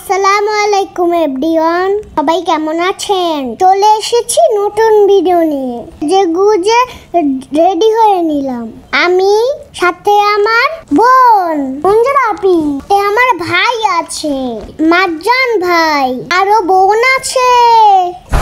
আসসালামু আলাইকুম এভরিওয়ান, সবাই কেমন আছেন? চলে এসেছি নতুন ভিডিও নিয়ে। যে গুজে রেডি হয়ে নিলাম। আমি সাথে আমার বোন মঞ্জুরাপি, আমার ভাই আছে মারজান ভাই, আরো বোন আছে।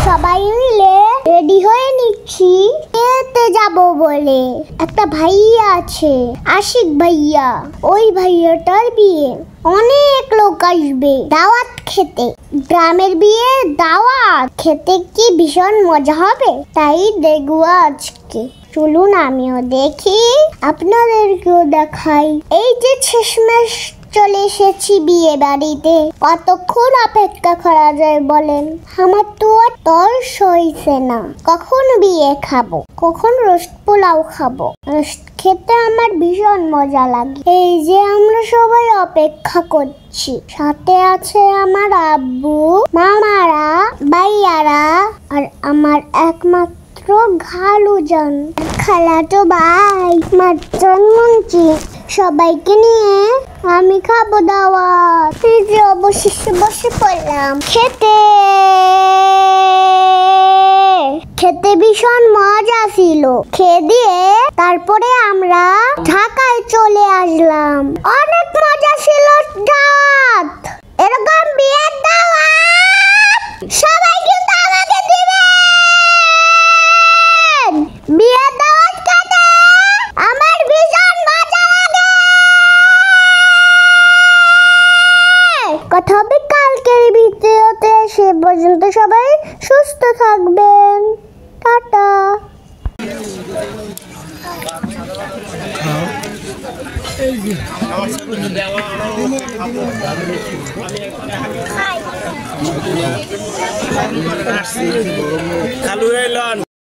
সবাই মিলে রেডি হয়ে নিচ্ছি খেতে যাব বলে। একটা ভাইয়া আছে আশিক ভাইয়া, ওই ভাইয়াটার বিয়ে, অনেক লোক আসবে দাওয়াত খেতে। গ্রামের বিয়ে দাওয়াত খেতে কি ভীষণ মজা হবে, তাই দেখবো আজকে। চলুন আমিও দেখি, আপনাদেরকেও দেখাই। এই যে শেষমেশ চলে এসেছি বিয়ে বাড়িতে। কতক্ষণ অপেক্ষা করা যায় বলেন? আমার তো আর তর সইছে না। কখন বিয়ে খাবো, কখন রোস্ট পোলাও খাবো। রোস্ট খেতে আমার ভীষণ মজা লাগে। এই যে আমরা সবাই অপেক্ষা করছি। সাথে আছে আমার আব্বু, মামারা, ভাইয়ারা আর আমার একমাত্র ঘালুজান, খালাতো ভাই মারজান মুন্সি। সবাইকে নিয়ে আমি খাবো দাওয়াত। এই যে অবশেষে বসে পড়লাম খেতে। খেতে ভীষণ মজা ছিল। খেয়ে দিয়ে তারপরে আমরা ঢাকায় চলে আসলাম। অনেক মজা ছিল দাওয়াত। এরকম বিয়ের দাওয়াত সবাই কিন্তু আমাকে দিবেন। বিয়ের দাওয়াত খেতে আমার ভীষণ মজা লাগে। কথা হবে কালকের ভিডিওতে। সে পর্যন্ত সবাই সুস্থ থাকবেন। টাটা।